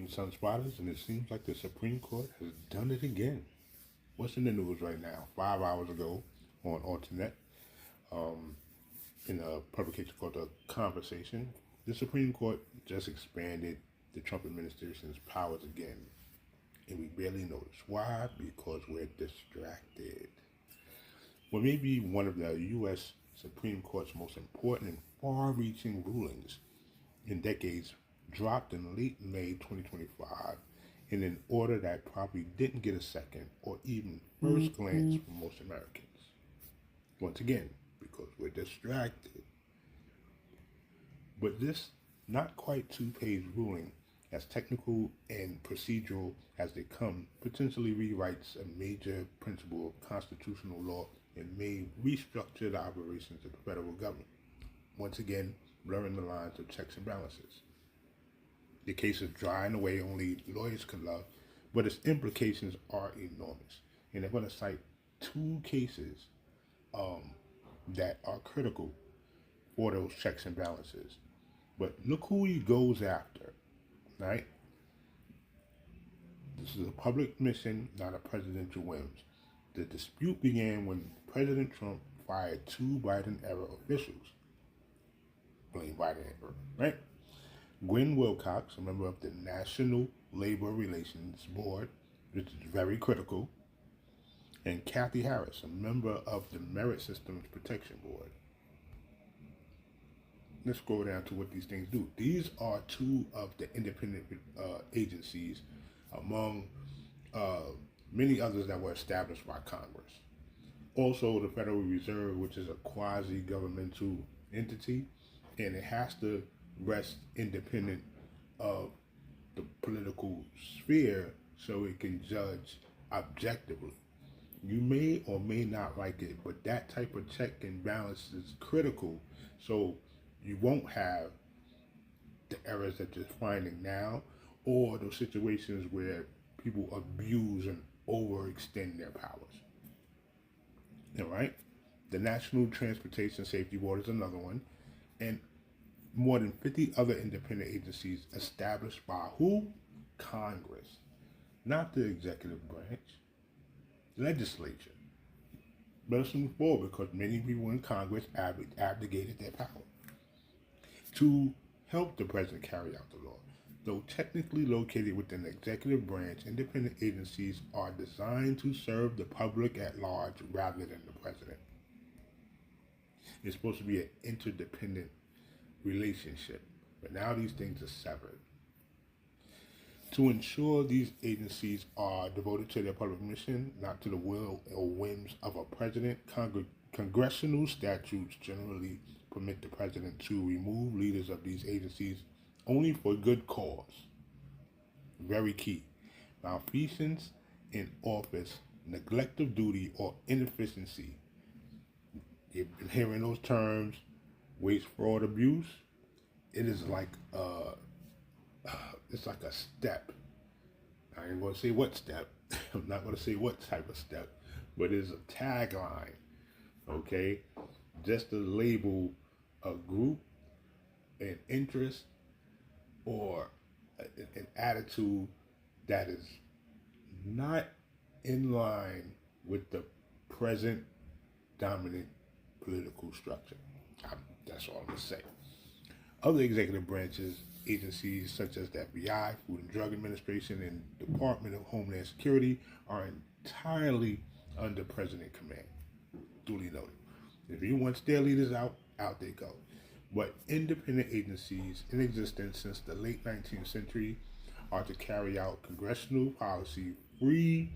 Greetings, sun spotters, and it seems like the Supreme Court has done it again. What's in the news right now? 5 hours ago on Alternate, in a publication called The Conversation, the Supreme Court just expanded the Trump administration's powers again. And we barely notice. Why? Because we're distracted. Well, maybe one of the U.S. Supreme Court's most important and far-reaching rulings in decades dropped in late May 2025 in an order that probably didn't get a second or even first glance from most Americans. Once again, because we're distracted. But this not quite two-page ruling, as technical and procedural as they come, potentially rewrites a major principle of constitutional law and may restructure the operations of the federal government. Once again, blurring the lines of checks and balances. The case is dry in a way only lawyers can love, but its implications are enormous. And they're going to cite two cases that are critical for those checks and balances. But look who he goes after, right? This is a public mission, not a presidential whims. The dispute began when President Trump fired two Biden-era officials. Blame Biden-era, right? Gwen Wilcox, a member of the National Labor Relations Board, which is very critical, and Kathy Harris, a member of the Merit Systems Protection Board. Let's go down to what these things do. These are two of the independent agencies among many others that were established by Congress. Also, the Federal Reserve, which is a quasi-governmental entity, and it has to rest independent of the political sphere so it can judge objectively. You may or may not like it, but that type of check and balance is critical so you won't have the errors that you're finding now or those situations where people abuse and overextend their powers. All right? The National Transportation Safety Board is another one. And more than 50 other independent agencies established by who? Congress. Not the executive branch. Legislature. But let's move forward because many people in Congress abdicated their power to help the president carry out the law. Though technically located within the executive branch, independent agencies are designed to serve the public at large rather than the president. It's supposed to be an interdependent relationship, but now these things are severed. To ensure these agencies are devoted to their public mission, not to the will or whims of a president, congressional statutes generally permit the president to remove leaders of these agencies only for good cause. Very key. Malfeasance in office, neglect of duty, or inefficiency. You've been hearing those terms. Waste, fraud, abuse, it is like it's like a step. I ain't going to say what step. I'm not going to say what type of step, but it's a tagline, okay? Just to label a group, an interest, or an attitude that is not in line with the present dominant political structure. That's all I'm going to say. Other executive branches, agencies such as the FBI, Food and Drug Administration, and Department of Homeland Security are entirely under president command. Duly noted. If he wants their leaders out they go. But independent agencies in existence since the late 19th century are to carry out congressional policy free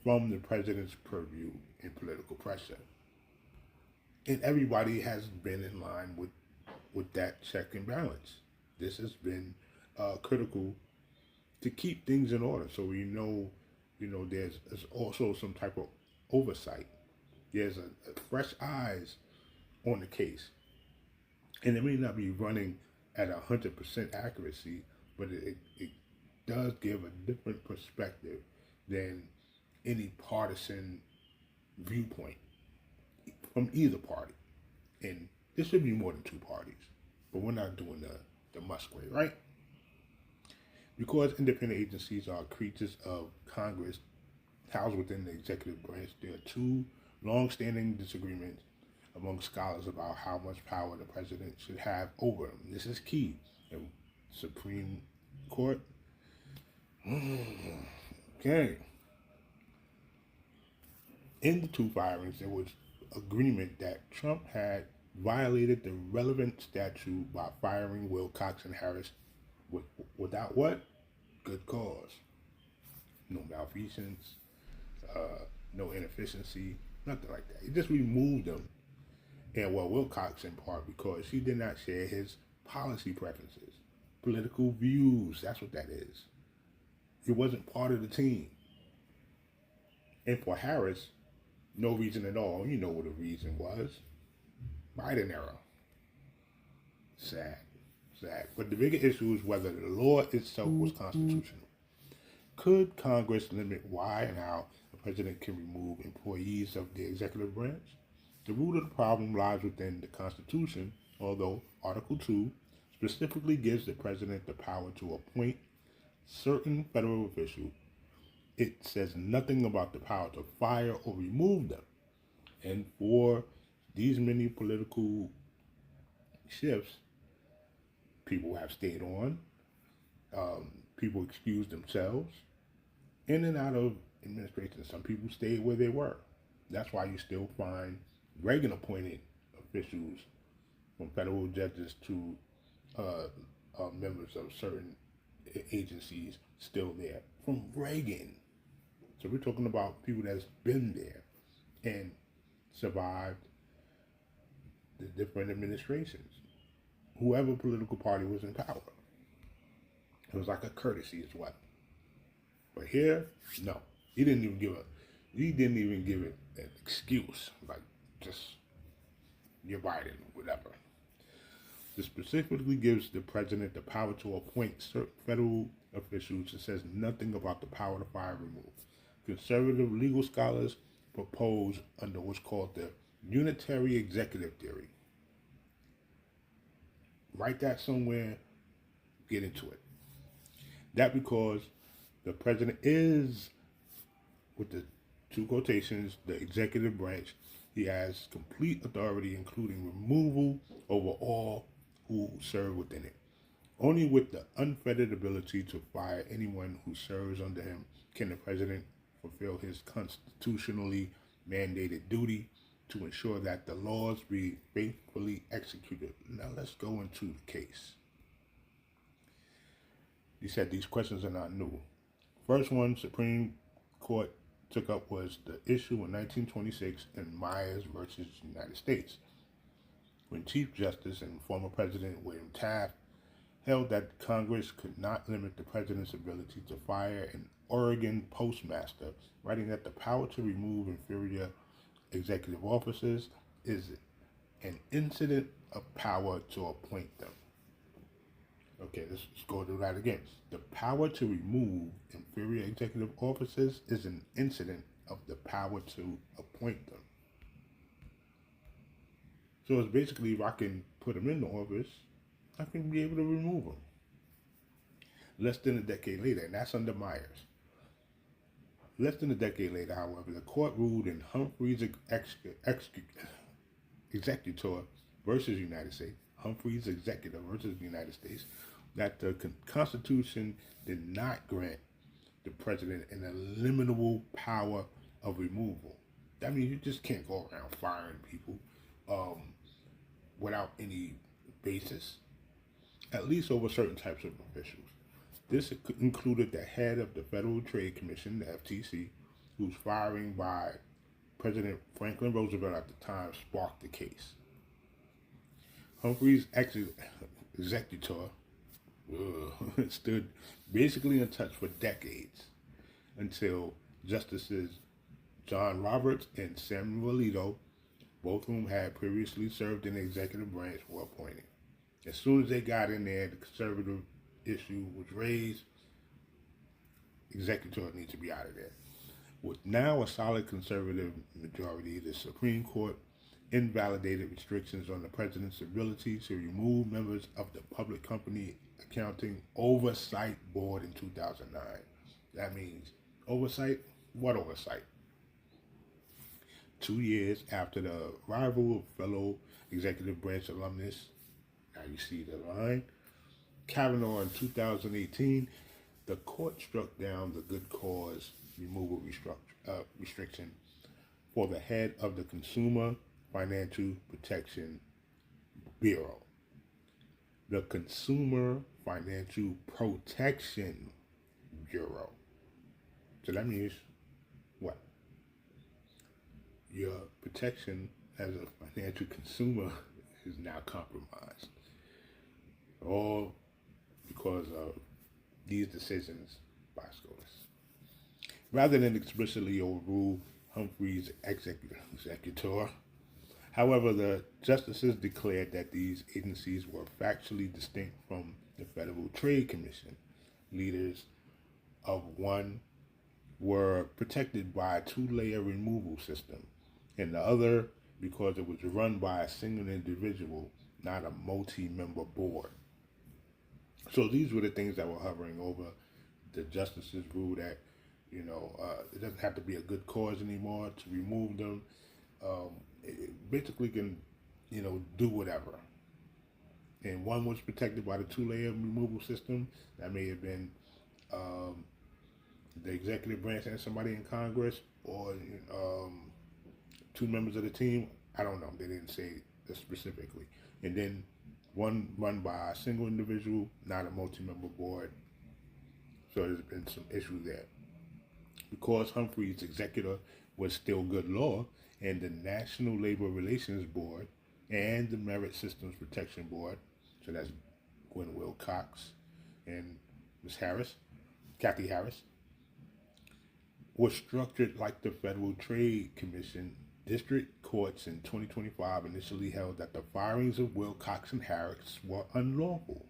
from the president's purview and political pressure. And everybody has been in line with that check and balance. This has been critical to keep things in order. So we know, there's also some type of oversight. There's a fresh eyes on the case. And it may not be running at 100% accuracy, but it does give a different perspective than any partisan viewpoint from either party. And there should be more than two parties, but we're not doing the Musk way, right? Because independent agencies are creatures of Congress housed within the executive branch, there are two long-standing disagreements among scholars about how much power the president should have over them. This is key. The Supreme Court. Okay. In the two firings, there was agreement that Trump had violated the relevant statute by firing Wilcox and Harris without what? Good cause. No malfeasance, no inefficiency, nothing like that. He just removed them. And Wilcox in part because she did not share his policy preferences, political views. That's what that is. He wasn't part of the team. And for Harris, no reason at all. You know what the reason was. Biden era. Sad. But the bigger issue is whether the law itself was constitutional. Could Congress limit why and how the president can remove employees of the executive branch? The root of the problem lies within the Constitution, although Article 2 specifically gives the president the power to appoint certain federal officials. It says nothing about the power to fire or remove them. And for these many political shifts, people have stayed on. People excuse themselves in and out of administration. Some people stayed where they were. That's why you still find Reagan-appointed officials, from federal judges to members of certain agencies, still there. From Reagan. So we're talking about people that's been there and survived the different administrations. Whoever political party was in power. It was like a courtesy as well. But here, no. He didn't even give it an excuse. Like, just, you're Biden, whatever. This specifically gives the president the power to appoint certain federal officials. It says nothing about the power to fire and remove. Conservative legal scholars propose under what's called the unitary executive theory. Write that somewhere, get into it. That because the president is, with the two quotations, the executive branch, he has complete authority, including removal over all who serve within it. Only with the unfettered ability to fire anyone who serves under him can the president fulfill his constitutionally mandated duty to ensure that the laws be faithfully executed. Now let's go into the case. He said these questions are not new. First one Supreme Court took up was the issue in 1926 in Myers versus United States, when Chief Justice and former President William Taft held that Congress could not limit the president's ability to fire an Oregon postmaster, writing that the power to remove inferior executive officers is an incident of power to appoint them. Okay, let's go through that again. The power to remove inferior executive officers is an incident of the power to appoint them. So it's basically, if I can put them in the office, I can be able to remove them. Less than a decade later, and that's under Myers. Less than a decade later, however, the court ruled in Humphrey's Executor versus United States, Humphrey's Executor versus the United States, that the Constitution did not grant the president an eliminable power of removal. That means you just can't go around firing people without any basis, at least over certain types of officials. This included the head of the Federal Trade Commission, the FTC, whose firing by President Franklin Roosevelt at the time sparked the case. Humphrey's executor stood basically untouched for decades until Justices John Roberts and Samuel Alito, both of whom had previously served in the executive branch, were appointed. As soon as they got in there, the conservative issue was raised. Executor needs to be out of there. With now a solid conservative majority, the Supreme Court invalidated restrictions on the president's ability to remove members of the Public Company Accounting Oversight Board in 2009. That means oversight? What oversight? 2 years after the arrival of fellow executive branch alumnus, now you see the line, Kavanaugh in 2018, the court struck down the good cause removal restriction for the head of the Consumer Financial Protection Bureau. The Consumer Financial Protection Bureau. So that means what? Your protection as a financial consumer is now compromised. All because of these decisions by Scotus. Rather than explicitly overrule Humphrey's executor, however, the justices declared that these agencies were factually distinct from the Federal Trade Commission. Leaders of one were protected by a two-layer removal system, and the other because it was run by a single individual, not a multi-member board. So these were the things that were hovering over. The justices ruled that, it doesn't have to be a good cause anymore to remove them. It basically can, do whatever. And one was protected by the two-layer removal system. That may have been the executive branch and somebody in Congress, or two members of the team. I don't know. They didn't say this specifically. And then one run by a single individual, not a multi-member board. So there's been some issues there. Because Humphrey's executor was still good law, and the National Labor Relations Board and the Merit Systems Protection Board, so that's Gwen Wilcox and Ms. Harris, Kathy Harris, was structured like the Federal Trade Commission. District courts in 2025 initially held that the firings of Wilcox and Harris were unlawful,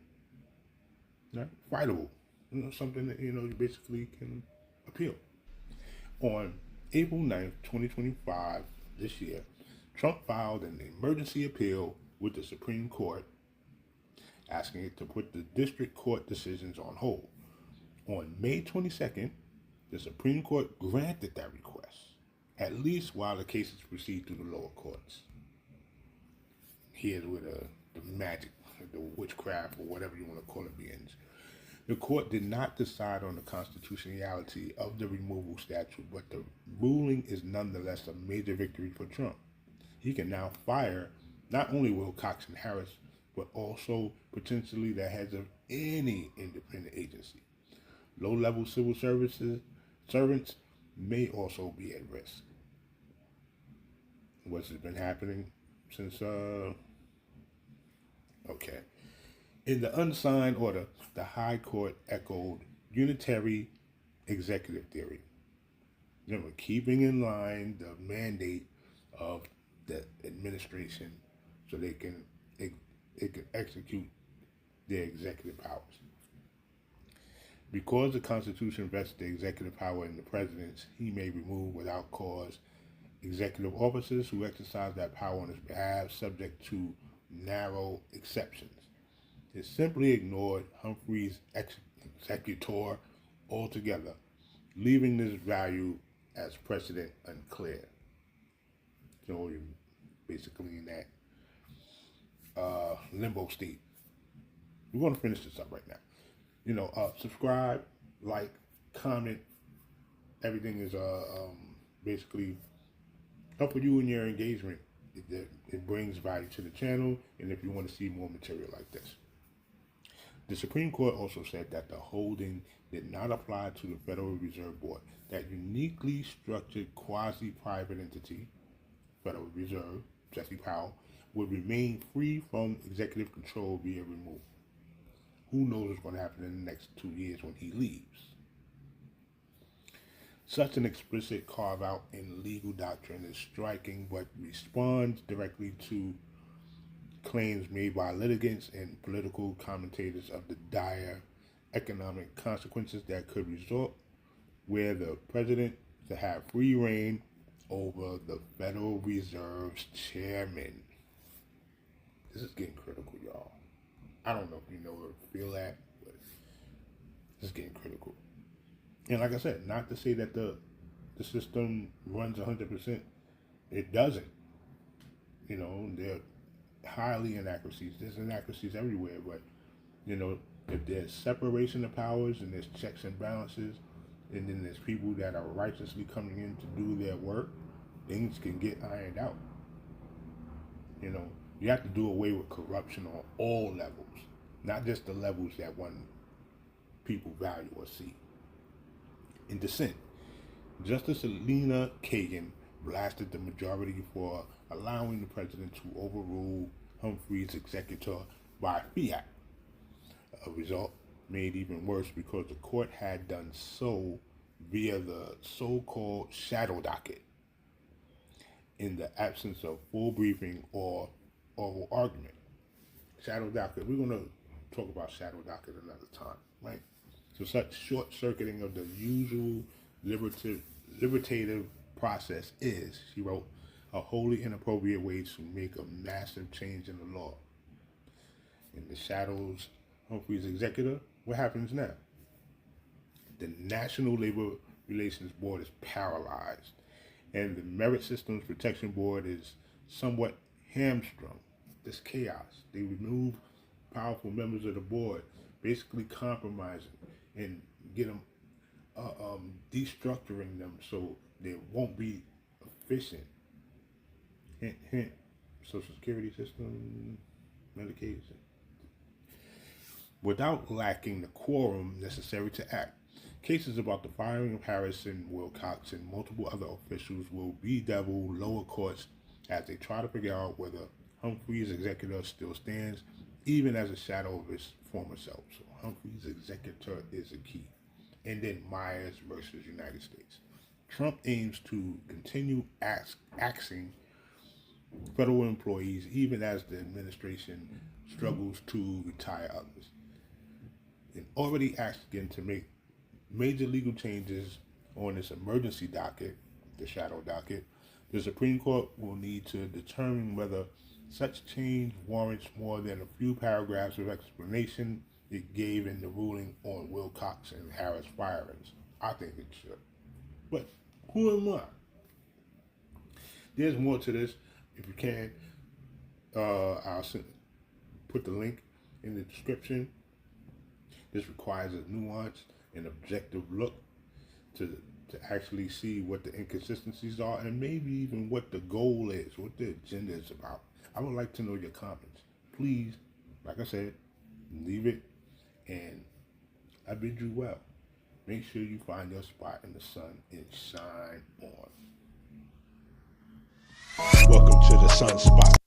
right? Fightable, something that you basically can appeal. On April 9th, 2025, this year, Trump filed an emergency appeal with the Supreme Court, asking it to put the district court decisions on hold. On May 22nd, the Supreme Court granted that request, at least while the cases proceed through the lower courts. Here's where the magic, the witchcraft, or whatever you want to call it, begins. The court did not decide on the constitutionality of the removal statute, but the ruling is nonetheless a major victory for Trump. He can now fire not only Wilcox and Harris, but also potentially the heads of any independent agency. Low-level civil servants may also be at risk. What's been happening since, In the unsigned order, the High Court echoed unitary executive theory. Keeping in line the mandate of the administration so it can execute their executive powers. Because the Constitution vests the executive power in the president, he may remove without cause executive officers who exercise that power on his behalf, subject to narrow exceptions. It simply ignored Humphrey's executor altogether, leaving this value as precedent unclear. So you're basically in that limbo state. We're going to finish this up right now. Subscribe, like, comment. Everything is basically helping you in your engagement. It brings value to the channel, and if you want to see more material like this. The Supreme Court also said that the holding did not apply to the Federal Reserve Board. That uniquely structured quasi-private entity, Federal Reserve, Jesse Powell, would remain free from executive control via removal. Who knows what's going to happen in the next 2 years when he leaves? Such an explicit carve-out in legal doctrine is striking, but responds directly to claims made by litigants and political commentators of the dire economic consequences that could result where the president to have free reign over the Federal Reserve's chairman. This is getting critical, y'all. I don't know if you know or feel that, but this is getting critical. And like I said, not to say that the system runs 100%. It doesn't. You know, there are highly inaccuracies. There's inaccuracies everywhere, but, you know, if there's separation of powers and there's checks and balances, and then there's people that are righteously coming in to do their work, things can get ironed out. You know, you have to do away with corruption on all levels, not just the levels that people value or see. In dissent, Justice Elena Kagan blasted the majority for allowing the president to overrule Humphrey's executor by fiat. A result made even worse because the court had done so via the so-called shadow docket in the absence of full briefing or oral argument. Shadow docket, we're going to talk about shadow docket another time, right? So such short-circuiting of the usual libertative process is, she wrote, a wholly inappropriate way to make a massive change in the law. In the shadows, Humphrey's executor, what happens now? The National Labor Relations Board is paralyzed, and the Merit Systems Protection Board is somewhat hamstrung. This chaos. They remove powerful members of the board, basically compromising and get them, destructuring them so they won't be efficient. Hint, hint. Social Security system, Medicaid. Without lacking the quorum necessary to act. Cases about the firing of Harris and Wilcox and multiple other officials will bedevil lower courts as they try to figure out whether Humphrey's executor still stands, even as a shadow of his former self. So Humphrey's executor is a key. And then Myers versus United States. Trump aims to continue axing federal employees even as the administration struggles to retire others. And already asking to make major legal changes on this emergency docket, the shadow docket, the Supreme Court will need to determine whether such change warrants more than a few paragraphs of explanation it gave in the ruling on Wilcox and Harris firings. I think it should. But who am I? There's more to this. If you can, I'll put the link in the description. This requires a nuanced and objective look to actually see what the inconsistencies are and maybe even what the goal is, what the agenda is about. I would like to know your comments. Please, like I said, leave it, and I bid you well. Make sure you find your spot in the sun and shine on. Welcome to the Sunspot.